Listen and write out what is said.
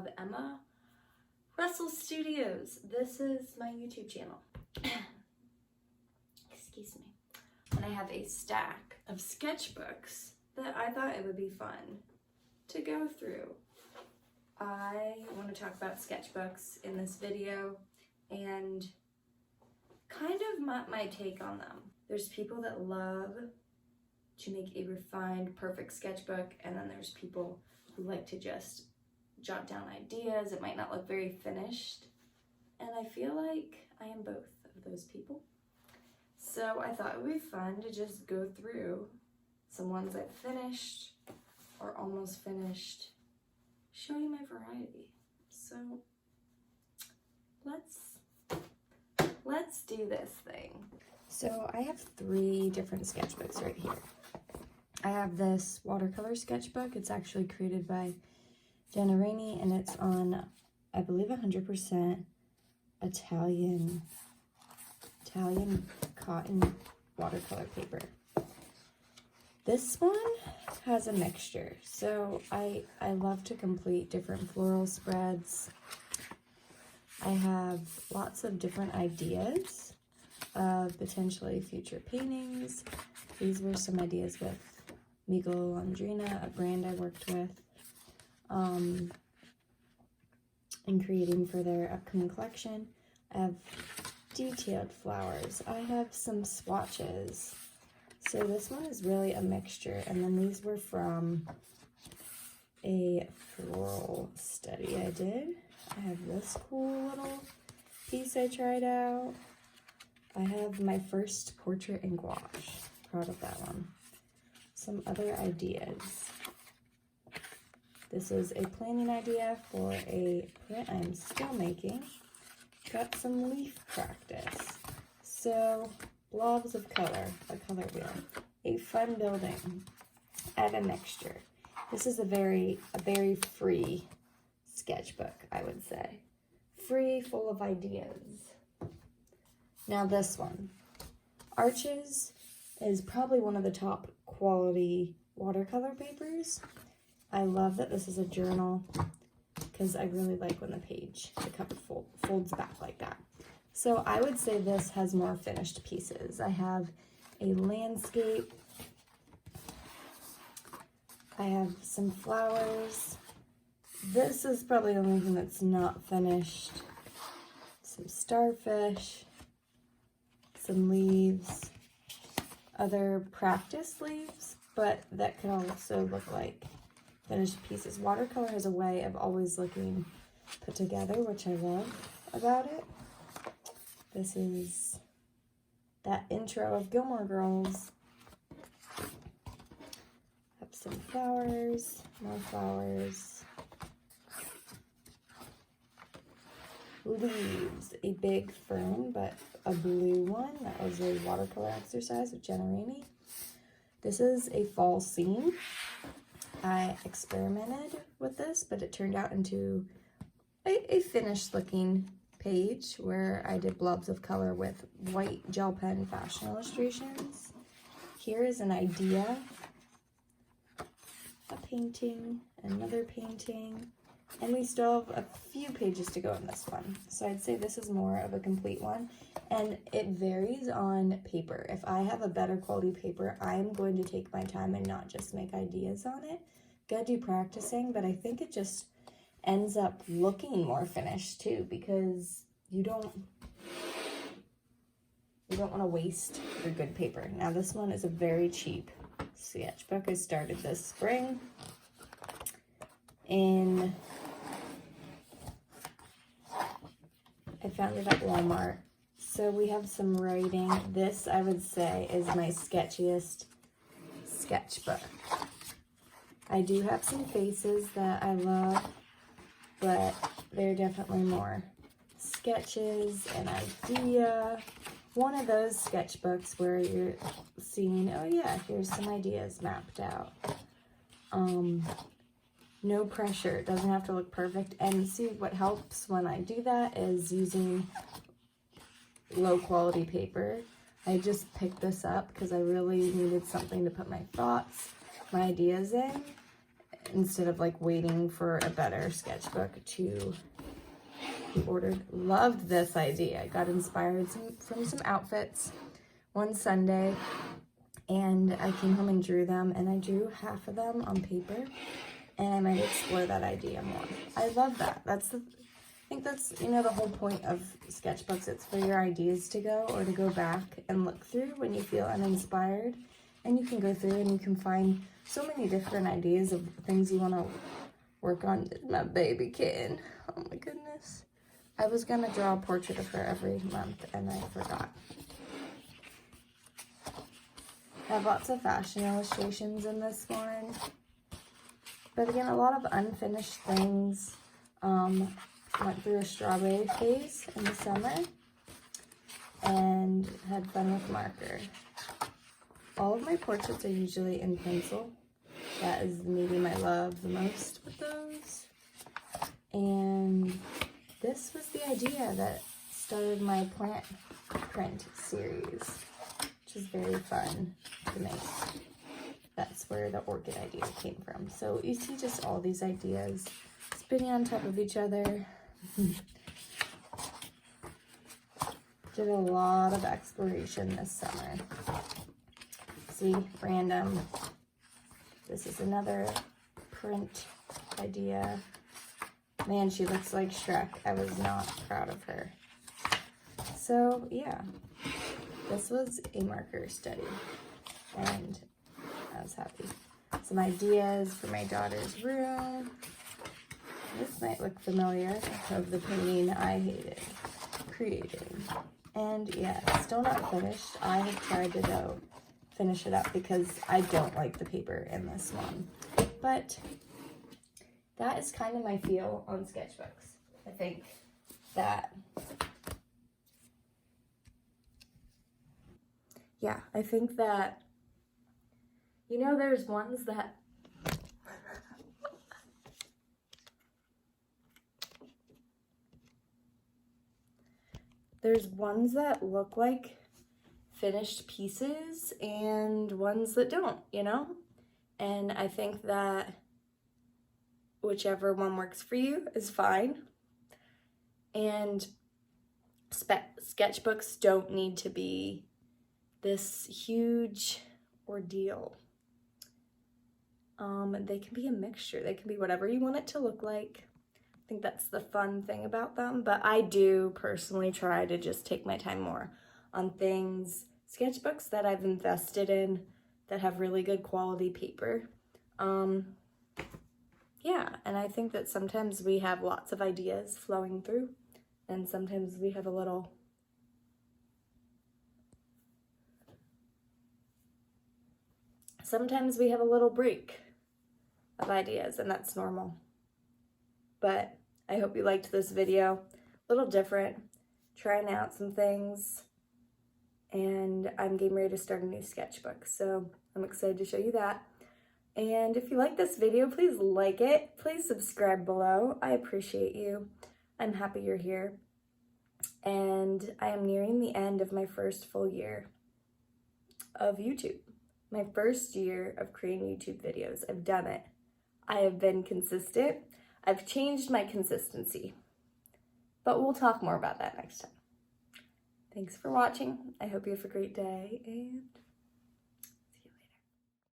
of Emma Russell Studios. This is my YouTube channel. Excuse me. And I have a stack of sketchbooks that I thought it would be fun to go through. I want to talk about sketchbooks in this video and kind of my take on them. There's people that love to make a refined, perfect sketchbook, and then there's people who like to just jot down ideas. It might not look very finished, and I feel like I am both of those people. So I thought it would be fun to just go through some ones I've finished or almost finished, show you my variety. So let's do this thing. So I have 3 different sketchbooks right here. I have this watercolor sketchbook. It's actually created by Jenna Rainey, and it's on, I believe, 100% Italian cotton watercolor paper. This one has a mixture, so I love to complete different floral spreads. I have lots of different ideas of potentially future paintings. These were some ideas with Miguel Landrina, a brand I worked with, in creating for their upcoming collection. I have detailed flowers. I have some swatches. So this one is really a mixture, and then these were from a floral study I did. I have this cool little piece I tried out. I have my first portrait in gouache. Proud of that one. Some other ideas. This is a planning idea for a print I'm still making. Got some leaf practice. So, blobs of color, a color wheel. A fun building. I have a mixture. This is a very free sketchbook, I would say. Free, full of ideas. Now this one. Arches is probably one of the top quality watercolor papers. I love that this is a journal because I really like when the cover folds back like that. So I would say this has more finished pieces. I have a landscape. I have some flowers. This is probably the only thing that's not finished. Some starfish, some leaves, other practice leaves, but that could also look like finished pieces. Watercolor has a way of always looking put together, which I love about it. This is that intro of Gilmore Girls. Have some flowers, more flowers. Leaves, a big fern, but a blue one. That was a watercolor exercise with Jenna Rainey. This is a fall scene. I experimented with this, but it turned out into a finished looking page where I did blobs of color with white gel pen fashion illustrations. Here is an idea, a painting, another painting, and we still have a few pages to go in this one. So I'd say this is more of a complete one, and it varies on paper. If I have a better quality paper, I'm going to take my time and not just make ideas on it. Gotta do practicing, but I think it just ends up looking more finished too, because you don't want to waste your good paper. Now this one is a very cheap sketchbook. I started this spring I found it at Walmart. So we have some writing. This, I would say, is my sketchiest sketchbook. I do have some faces that I love, but they're definitely more sketches, an idea. One of those sketchbooks where you're seeing, oh yeah, here's some ideas mapped out. No pressure, it doesn't have to look perfect. And see, what helps when I do that is using low quality paper. I just picked this up because I really needed something to put my thoughts, my ideas in. instead of like waiting for a better sketchbook to be ordered. Loved this idea. I got inspired from some outfits one Sunday, and I came home and drew them, and I drew half of them on paper, and I might explore that idea more. I love that. I think that's, you know, the whole point of sketchbooks. It's for your ideas to go, or to go back and look through when you feel uninspired, and you can go through and you can find so many different ideas of things you want to work on. My baby kitten. Oh my goodness. I was going to draw a portrait of her every month, and I forgot. I have lots of fashion illustrations in this one. But again, a lot of unfinished things. Went through a strawberry phase in the summer and had fun with marker. All of my portraits are usually in pencil. That is the medium I love the most with those. And this was the idea that started my plant print series, which is very fun to make. That's where the orchid idea came from. So you see just all these ideas spinning on top of each other. Did a lot of exploration this summer. See, random. This is another print idea. Man, she looks like Shrek. I was not proud of her. So yeah, this was a marker study, and I was happy. Some ideas for my daughter's room. This might look familiar, of the painting I hated creating. And yeah, it's still not finished. I have tried to go finish it up because I don't like the paper in this one. But that is kind of my feel on sketchbooks. I think that, yeah, I think that, you know, there's ones that look like finished pieces and ones that don't, you know? And I think that whichever one works for you is fine. And sketchbooks don't need to be this huge ordeal. They can be a mixture. They can be whatever you want it to look like. I think that's the fun thing about them, but I do personally try to just take my time more on things, sketchbooks that I've invested in that have really good quality paper. Yeah, and I think that sometimes we have lots of ideas flowing through, and sometimes we have a little break of ideas, and that's normal. But I hope you liked this video. A little different, trying out some things, and I'm getting ready to start a new sketchbook, so I'm excited to show you that. And if you like this video, please like it. Please subscribe below. I appreciate you. I'm happy you're here. And I am nearing the end of my first full year of YouTube. My first year of creating YouTube videos. I've done it. I have been consistent. I've changed my consistency, but we'll talk more about that next time. Thanks for watching. I hope you have a great day, and